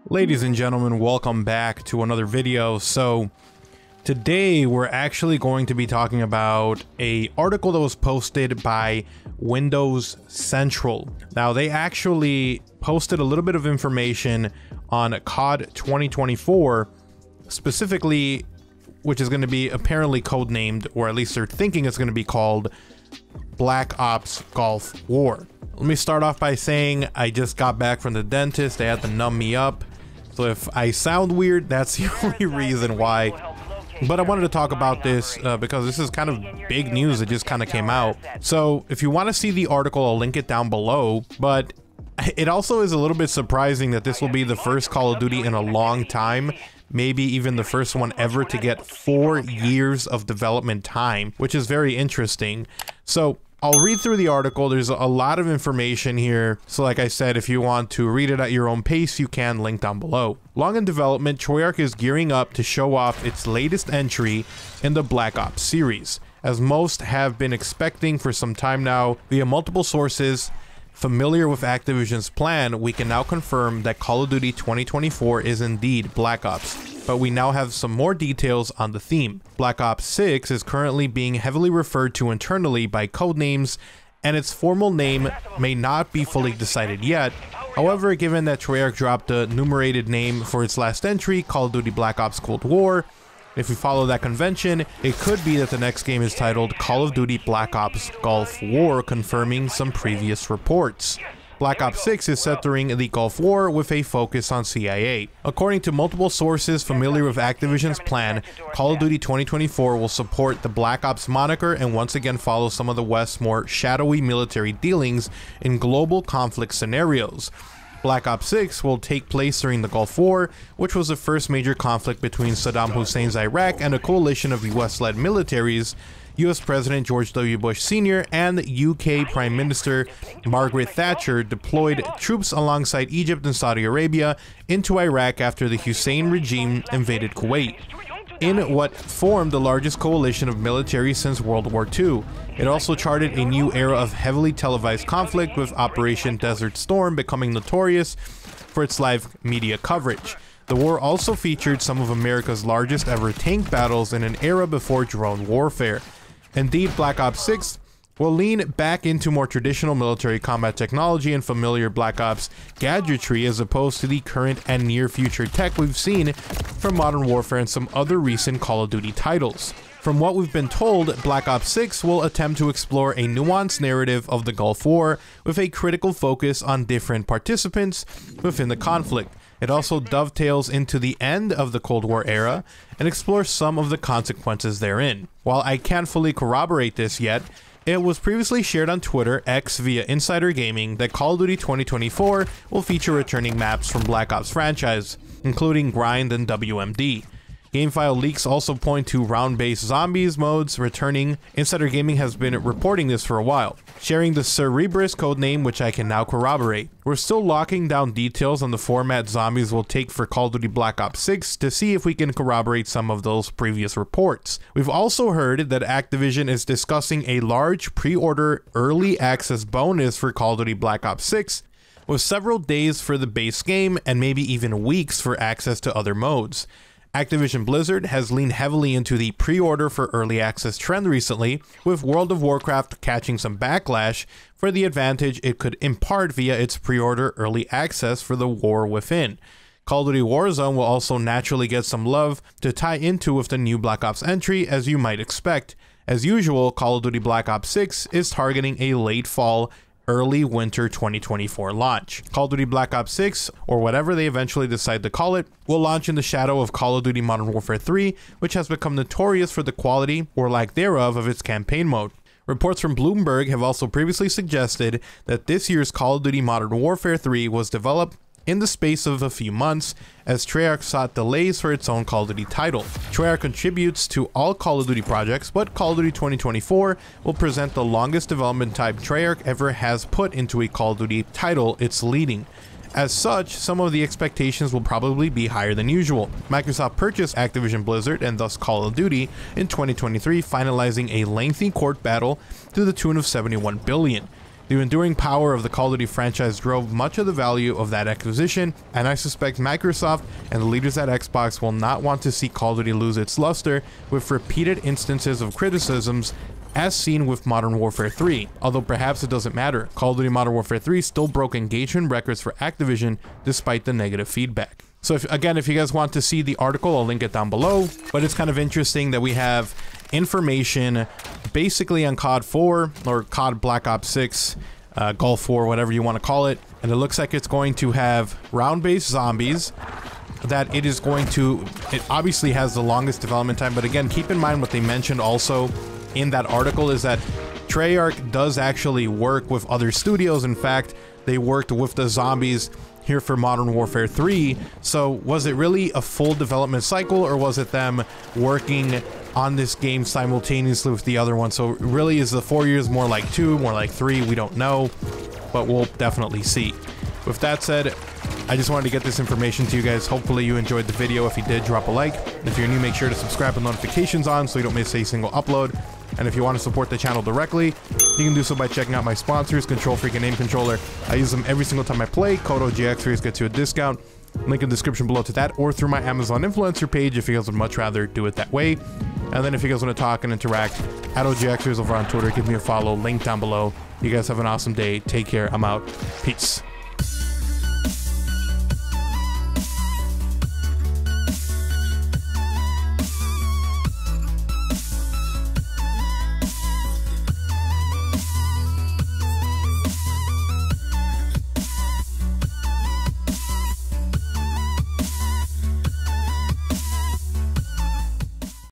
Ladies and gentlemen, welcome back to another video. So today we're actually going to be talking about an article that was posted by Windows Central. Now they actually posted a little bit of information on COD 2024 specifically, which is going to be apparently codenamed, or at least they're thinking it's going to be called Black Ops Gulf War. Let me start off by saying I just got back from the dentist. They had to numb me up. So if I sound weird, that's the only reason why. But I wanted to talk about this because this is kind of big news that just kind of came out. So if you want to see the article, I'll link it down below. But it also is a little bit surprising that this will be the first Call of Duty in a long time. Maybe even the first one ever to get 4 years of development time, which is very interesting. So I'll read through the article. There's a lot of information here. So like I said, if you want to read it at your own pace, you can, link down below. Long in development, Treyarch is gearing up to show off its latest entry in the Black Ops series, as most have been expecting for some time now. Via multiple sources familiar with Activision's plan, we can now confirm that Call of Duty 2024 is indeed Black Ops. But we now have some more details on the theme. Black Ops 6 is currently being heavily referred to internally by codenames, and its formal name may not be fully decided yet. However, given that Treyarch dropped a numerated name for its last entry, Call of Duty Black Ops Cold War, if we follow that convention, it could be that the next game is titled Call of Duty Black Ops Gulf War, confirming some previous reports. Black Ops 6 is set during the Gulf War with a focus on CIA. According to multiple sources familiar with Activision's plan, Call of Duty 2024 will support the Black Ops moniker and once again follow some of the West's more shadowy military dealings in global conflict scenarios. Black Ops 6 will take place during the Gulf War, which was the first major conflict between Saddam Hussein's Iraq and a coalition of US-led militaries. US President George W. Bush Sr. and UK Prime Minister Margaret Thatcher deployed troops alongside Egypt and Saudi Arabia into Iraq after the Hussein regime invaded Kuwait, in what formed the largest coalition of military since World War II. It also charted a new era of heavily televised conflict, with Operation Desert Storm becoming notorious for its live media coverage. The war also featured some of America's largest ever tank battles in an era before drone warfare. Indeed, Black Ops 6 will lean back into more traditional military combat technology and familiar Black Ops gadgetry, as opposed to the current and near future tech we've seen from Modern Warfare and some other recent Call of Duty titles. From what we've been told, Black Ops 6 will attempt to explore a nuanced narrative of the Gulf War with a critical focus on different participants within the conflict. It also dovetails into the end of the Cold War era and explores some of the consequences therein. While I can't fully corroborate this yet, it was previously shared on Twitter X via Insider Gaming that Call of Duty 2024 will feature returning maps from Black Ops franchise, including Grind and WMD. Gamefile leaks also point to round-based zombies modes returning. Insider Gaming has been reporting this for a while, sharing the Cerberus codename, which I can now corroborate. We're still locking down details on the format zombies will take for Call of Duty Black Ops 6 to see if we can corroborate some of those previous reports. We've also heard that Activision is discussing a large pre-order early access bonus for Call of Duty Black Ops 6, with several days for the base game and maybe even weeks for access to other modes. Activision Blizzard has leaned heavily into the pre-order for early access trend recently, with World of Warcraft catching some backlash for the advantage it could impart via its pre-order early access for the War Within. Call of Duty Warzone will also naturally get some love to tie into with the new Black Ops entry, as you might expect. As usual, Call of Duty Black Ops 6 is targeting a late fall, early winter 2024 launch. Call of Duty Black Ops 6, or whatever they eventually decide to call it, will launch in the shadow of Call of Duty Modern Warfare 3, which has become notorious for the quality, or lack thereof, of its campaign mode. Reports from Bloomberg have also previously suggested that this year's Call of Duty Modern Warfare 3 was developed in the space of a few months, as Treyarch sought delays for its own Call of Duty title. Treyarch contributes to all Call of Duty projects, but Call of Duty 2024 will present the longest development time Treyarch ever has put into a Call of Duty title it's leading. As such, some of the expectations will probably be higher than usual. Microsoft purchased Activision Blizzard and thus Call of Duty in 2023, finalizing a lengthy court battle to the tune of $71 billion. The enduring power of the Call of Duty franchise drove much of the value of that acquisition, and I suspect Microsoft and the leaders at Xbox will not want to see Call of Duty lose its luster with repeated instances of criticisms as seen with Modern Warfare 3, although perhaps it doesn't matter. Call of Duty Modern Warfare 3 still broke engagement records for Activision despite the negative feedback. So if you guys want to see the article, I'll link it down below, but it's kind of interesting that we have information basically on COD 4 or COD Black Ops 6, Gulf War, whatever you want to call it, and it looks like it's going to have round-based zombies, that it is going to, it obviously has the longest development time, but again, keep in mind what they mentioned also in that article is that Treyarch does actually work with other studios. In fact, they worked with the zombies here for Modern Warfare 3. So was it really a full development cycle, or was it them working on this game simultaneously with the other one? So really, is the 4 years more like 2, more like 3? We don't know, but we'll definitely see. With that said, I just wanted to get this information to you guys. Hopefully you enjoyed the video. If you did, drop a like. If you're new, make sure to subscribe with notifications on so you don't miss a single upload. And if you want to support the channel directly, you can do so by checking out my sponsors, Control Freak and Aim Controller. I use them every single time I play. Code OGXRAYZ gets you a discount. Link in the description below to that, or through my Amazon influencer page if you guys would much rather do it that way. And then if you guys want to talk and interact, at OGXRAYZ over on Twitter, give me a follow, link down below. You guys have an awesome day. Take care. I'm out. Peace.